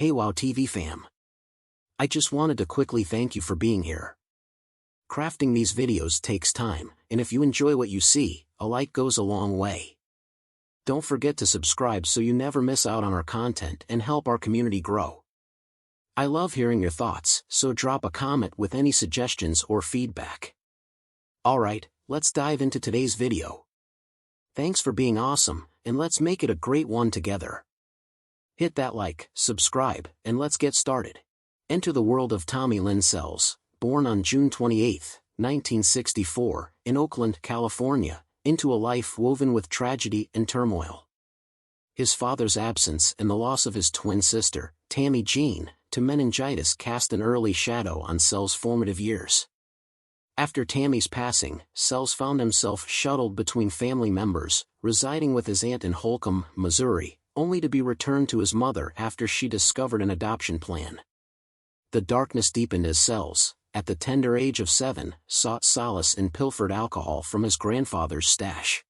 Hey Wow TV fam. I just wanted to quickly thank you for being here. Crafting these videos takes time, and if you enjoy what you see, a like goes a long way. Don't forget to subscribe so you never miss out on our content and help our community grow. I love hearing your thoughts, so drop a comment with any suggestions or feedback. Alright, let's dive into today's video. Thanks for being awesome, and let's make it a great one together. Hit that like, subscribe, and let's get started. Enter the world of Tommy Lynn Sells, born on June 28, 1964, in Oakland, California, into a life woven with tragedy and turmoil. His father's absence and the loss of his twin sister, Tammy Jean, to meningitis cast an early shadow on Sells' formative years. After Tammy's passing, Sells found himself shuttled between family members, residing with his aunt in Holcomb, Missouri, only to be returned to his mother after she discovered an adoption plan. The darkness deepened as Sells, at the tender age of 7, sought solace in pilfered alcohol from his grandfather's stash.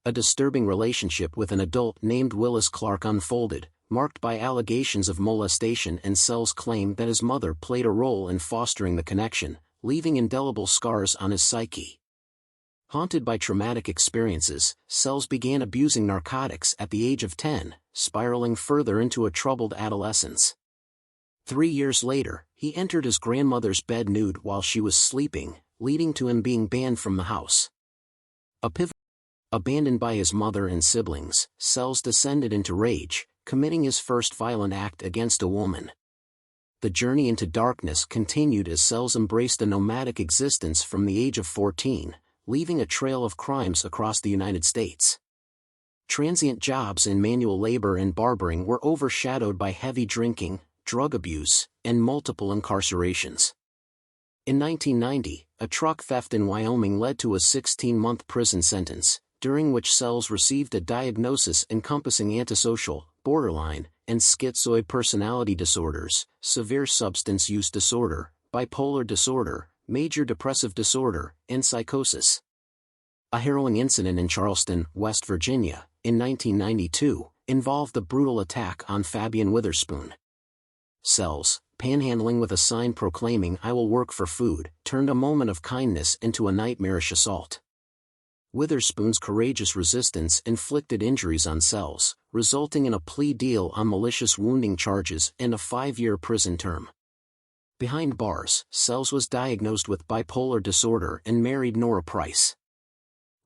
A disturbing relationship with an adult named Willis Clark unfolded, marked by allegations of molestation and Sells' claim that his mother played a role in fostering the connection, leaving indelible scars on his psyche. Haunted by traumatic experiences, Sells began abusing narcotics at the age of 10, spiraling further into a troubled adolescence. 3 years later, he entered his grandmother's bed nude while she was sleeping, leading to him being banned from the house. Abandoned by his mother and siblings, Sells descended into rage, committing his first violent act against a woman. The journey into darkness continued as Sells embraced a nomadic existence from the age of 14, leaving a trail of crimes across the United States. Transient jobs in manual labor and barbering were overshadowed by heavy drinking, drug abuse, and multiple incarcerations. In 1990, a truck theft in Wyoming led to a 16-month prison sentence, during which Sells received a diagnosis encompassing antisocial, borderline, and schizoid personality disorders, severe substance use disorder, bipolar disorder, major depressive disorder, and psychosis. A harrowing incident in Charleston, West Virginia, in 1992, involved the brutal attack on Fabian Witherspoon. Sells, panhandling with a sign proclaiming "I will work for food," turned a moment of kindness into a nightmarish assault. Witherspoon's courageous resistance inflicted injuries on Sells, resulting in a plea deal on malicious wounding charges and a 5-year prison term. Behind bars, Sells was diagnosed with bipolar disorder and married Nora Price.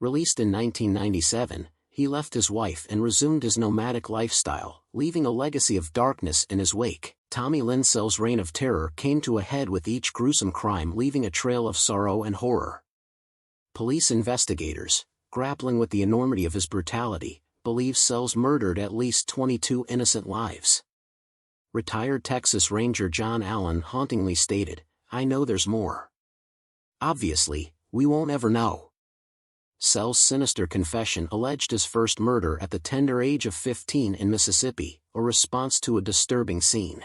Released in 1997, he left his wife and resumed his nomadic lifestyle, leaving a legacy of darkness in his wake. Tommy Lynn Sells' reign of terror came to a head with each gruesome crime leaving a trail of sorrow and horror. Police investigators, grappling with the enormity of his brutality, believe Sells murdered at least 22 innocent lives. Retired Texas Ranger John Allen hauntingly stated, "I know there's more. Obviously, we won't ever know." Sells' sinister confession alleged his first murder at the tender age of 15 in Mississippi, a response to a disturbing scene.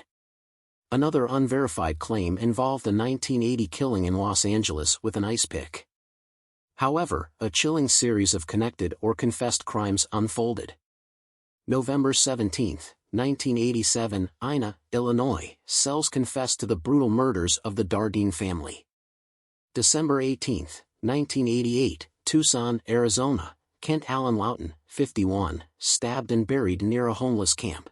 Another unverified claim involved a 1980 killing in Los Angeles with an ice pick. However, a chilling series of connected or confessed crimes unfolded. November 17, 1987, Ina, Illinois, Sells confessed to the brutal murders of the Dardine family. December 18, 1988, Tucson, Arizona, Kent Allen Loughton, 51, stabbed and buried near a homeless camp.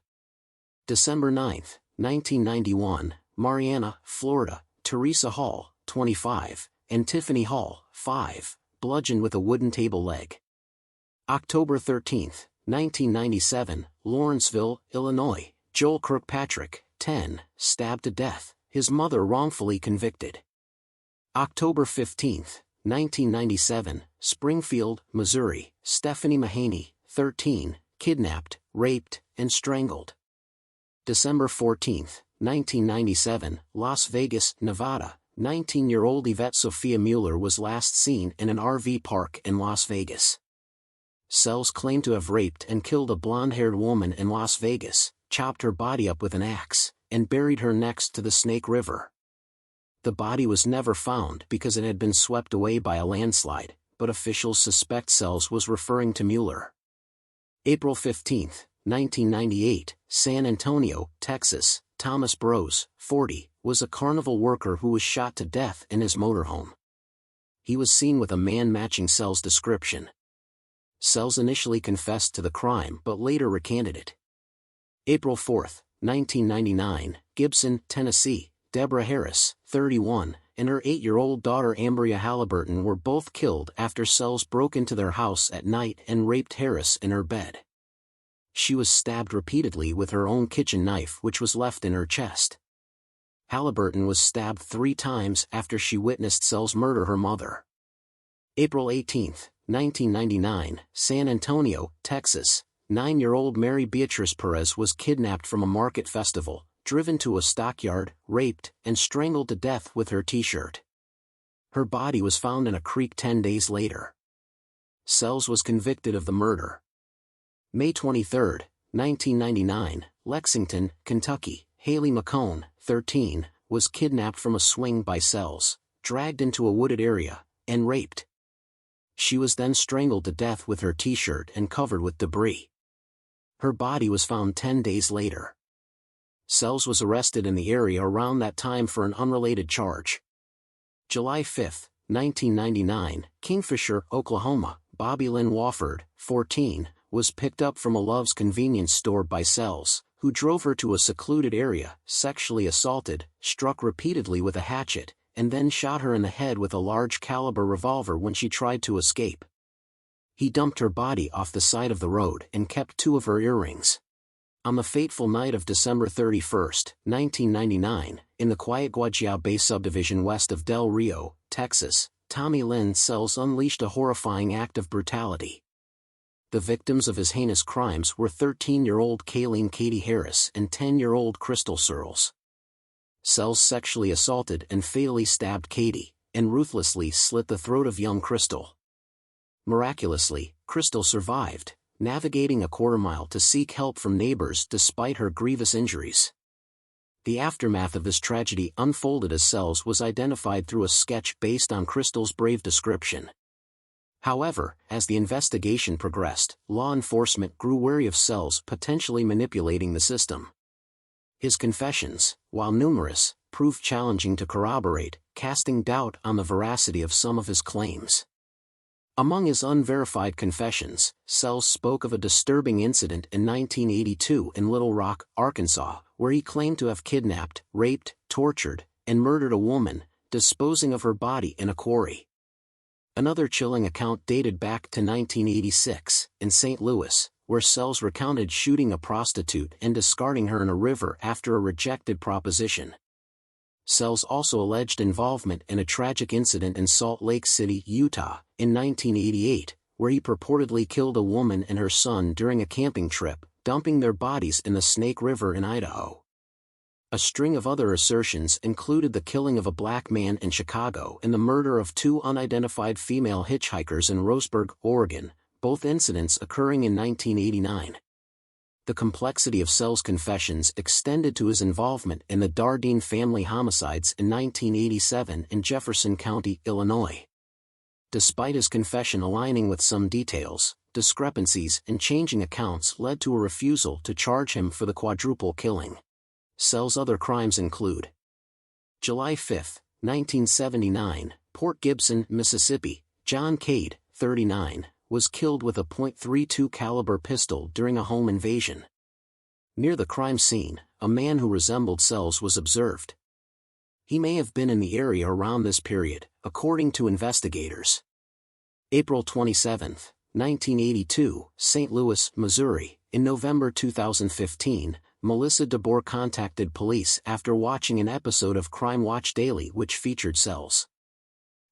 December 9, 1991, Marianna, Florida, Teresa Hall, 25, and Tiffany Hall, 5, bludgeoned with a wooden table leg. October 13, 1997, Lawrenceville, Illinois, Joel Kirkpatrick, 10, stabbed to death, his mother wrongfully convicted. October 15, 1997, Springfield, Missouri, Stephanie Mahaney, 13, kidnapped, raped, and strangled. December 14, 1997, Las Vegas, Nevada, 19-year-old Yvette Sophia Mueller was last seen in an RV park in Las Vegas. Sells claimed to have raped and killed a blonde-haired woman in Las Vegas, chopped her body up with an axe, and buried her next to the Snake River. The body was never found because it had been swept away by a landslide, but officials suspect Sells was referring to Mueller. April 15, 1998, San Antonio, Texas, Thomas Brose, 40, was a carnival worker who was shot to death in his motorhome. He was seen with a man matching Sells' description. Sells initially confessed to the crime but later recanted it. April 4, 1999, Gibson, Tennessee, Deborah Harris, 31, and her 8-year-old daughter Ambria Halliburton were both killed after Sells broke into their house at night and raped Harris in her bed. She was stabbed repeatedly with her own kitchen knife, which was left in her chest. Halliburton was stabbed 3 times after she witnessed Sells murder her mother. April 18, 1999, San Antonio, Texas, 9-year-old Mary Beatrice Perez was kidnapped from a market festival, driven to a stockyard, raped, and strangled to death with her t-shirt. Her body was found in a creek 10 days later. Sells was convicted of the murder. May 23, 1999, Lexington, Kentucky, Haley McCone, 13, was kidnapped from a swing by Sells, dragged into a wooded area, and raped. She was then strangled to death with her t-shirt and covered with debris. Her body was found 10 days later. Sells was arrested in the area around that time for an unrelated charge. July 5, 1999, Kingfisher, Oklahoma, Bobby Lynn Wofford, 14, was picked up from a Love's convenience store by Sells, who drove her to a secluded area, sexually assaulted, struck repeatedly with a hatchet, and then shot her in the head with a large-caliber revolver when she tried to escape. He dumped her body off the side of the road and kept 2 of her earrings. On the fateful night of December 31, 1999, in the quiet Guajira Bay subdivision west of Del Rio, Texas, Tommy Lynn Sells unleashed a horrifying act of brutality. The victims of his heinous crimes were 13-year-old Kayleen Katie Harris and 10-year-old Crystal Searles. Sells sexually assaulted and fatally stabbed Katie, and ruthlessly slit the throat of young Crystal. Miraculously, Crystal survived, navigating a quarter-mile to seek help from neighbors despite her grievous injuries. The aftermath of this tragedy unfolded as Sells was identified through a sketch based on Crystal's brave description. However, as the investigation progressed, law enforcement grew wary of Sells potentially manipulating the system. His confessions, while numerous, proved challenging to corroborate, casting doubt on the veracity of some of his claims. Among his unverified confessions, Sells spoke of a disturbing incident in 1982 in Little Rock, Arkansas, where he claimed to have kidnapped, raped, tortured, and murdered a woman, disposing of her body in a quarry. Another chilling account dated back to 1986, in St. Louis, where Sells recounted shooting a prostitute and discarding her in a river after a rejected proposition. Sells also alleged involvement in a tragic incident in Salt Lake City, Utah, in 1988, where he purportedly killed a woman and her son during a camping trip, dumping their bodies in the Snake River in Idaho. A string of other assertions included the killing of a black man in Chicago and the murder of 2 unidentified female hitchhikers in Roseburg, Oregon, both incidents occurring in 1989. The complexity of Sells' confessions extended to his involvement in the Dardeen family homicides in 1987 in Jefferson County, Illinois. Despite his confession aligning with some details, discrepancies and changing accounts led to a refusal to charge him for the quadruple killing. Sells' other crimes include: July 5, 1979, Port Gibson, Mississippi, John Cade, 39, was killed with a .32 caliber pistol during a home invasion. Near the crime scene, a man who resembled Sells was observed. He may have been in the area around this period, according to investigators. April 27, 1982, St. Louis, Missouri. In November 2015, Melissa DeBoer contacted police after watching an episode of Crime Watch Daily which featured Sells.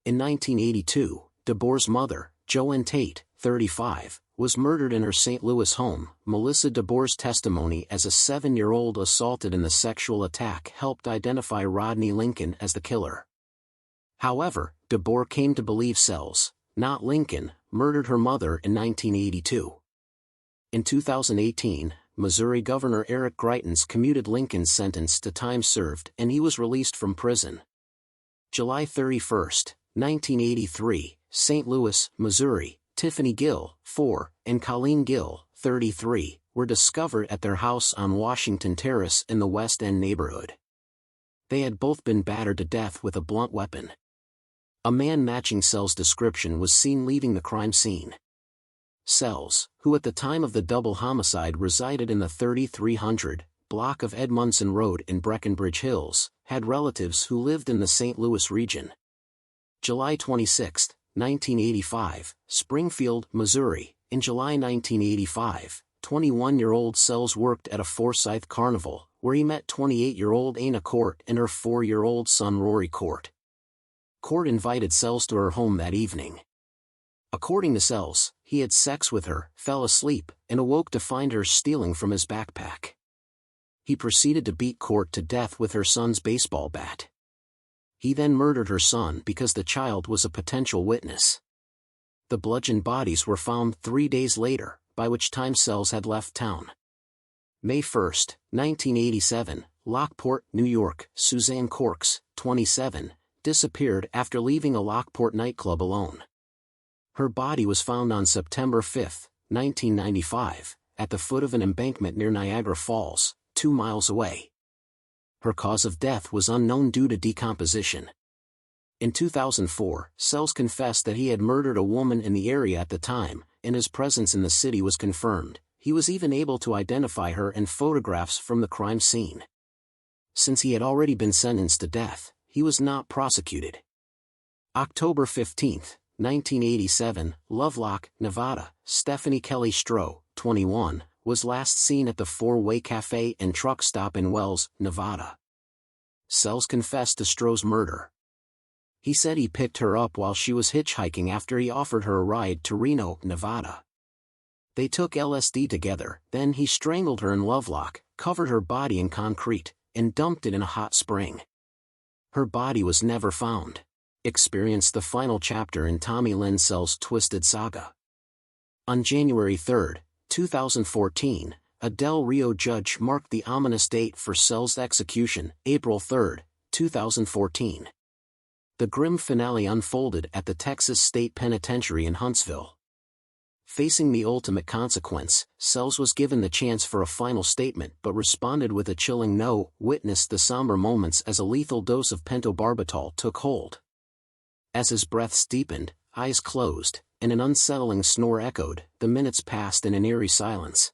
In 1982, DeBoer's mother, Joanne Tate, 35, was murdered in her St. Louis home. Melissa DeBoer's testimony as a 7-year-old assaulted in the sexual attack helped identify Rodney Lincoln as the killer. However, DeBoer came to believe Sells, not Lincoln, murdered her mother in 1982. In 2018, Missouri Governor Eric Greitens commuted Lincoln's sentence to time served and he was released from prison. July 31, 1983, St. Louis, Missouri, Tiffany Gill, 4, and Colleen Gill, 33, were discovered at their house on Washington Terrace in the West End neighborhood. They had both been battered to death with a blunt weapon. A man matching Sells' description was seen leaving the crime scene. Sells, who at the time of the double homicide resided in the 3300 block of Edmondson Road in Breckenridge Hills, had relatives who lived in the St. Louis region. July 26, 1985, Springfield, Missouri. In July 1985, 21-year-old Sells worked at a Forsyth carnival, where he met 28-year-old Anna Court and her 4-year-old son Rory Court. Court invited Sells to her home that evening. According to Sells, he had sex with her, fell asleep, and awoke to find her stealing from his backpack. He proceeded to beat Court to death with her son's baseball bat. He then murdered her son because the child was a potential witness. The bludgeoned bodies were found 3 days later, by which time Sells had left town. May 1, 1987, Lockport, New York. Suzanne Corks, 27, disappeared after leaving a Lockport nightclub alone. Her body was found on September 5, 1995, at the foot of an embankment near Niagara Falls, 2 miles away. Her cause of death was unknown due to decomposition. In 2004, Sells confessed that he had murdered a woman in the area at the time, and his presence in the city was confirmed. He was even able to identify her in photographs from the crime scene. Since he had already been sentenced to death, he was not prosecuted. October 15, 1987, Lovelock, Nevada. Stephanie Kelly Stroh, 21, was last seen at the Four-Way Cafe and Truck Stop in Wells, Nevada. Sells confessed to Stroh's murder. He said he picked her up while she was hitchhiking after he offered her a ride to Reno, Nevada. They took LSD together, then he strangled her in Lovelock, covered her body in concrete, and dumped it in a hot spring. Her body was never found. Experienced the final chapter in Tommy Lynn Sells' twisted saga. On January 3, 2014, a Del Rio judge marked the ominous date for Sells' execution, April 3, 2014. The grim finale unfolded at the Texas State Penitentiary in Huntsville. Facing the ultimate consequence, Sells was given the chance for a final statement but responded with a chilling no, witnessed the somber moments as a lethal dose of pentobarbital took hold. As his breaths deepened, eyes closed, and an unsettling snore echoed, the minutes passed in an eerie silence.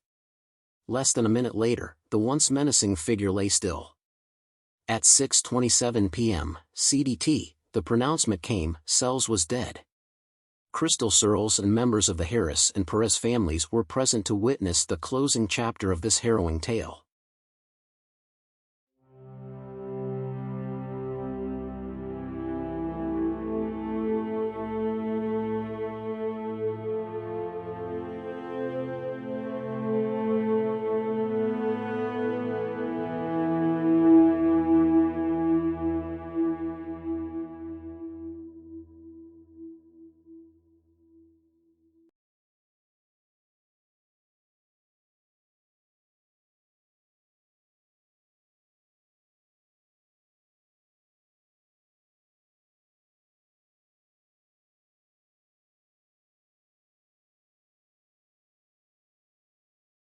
Less than a minute later, the once menacing figure lay still. At 6:27 p.m. CDT, the pronouncement came, Sells was dead. Crystal Searles and members of the Harris and Perez families were present to witness the closing chapter of this harrowing tale.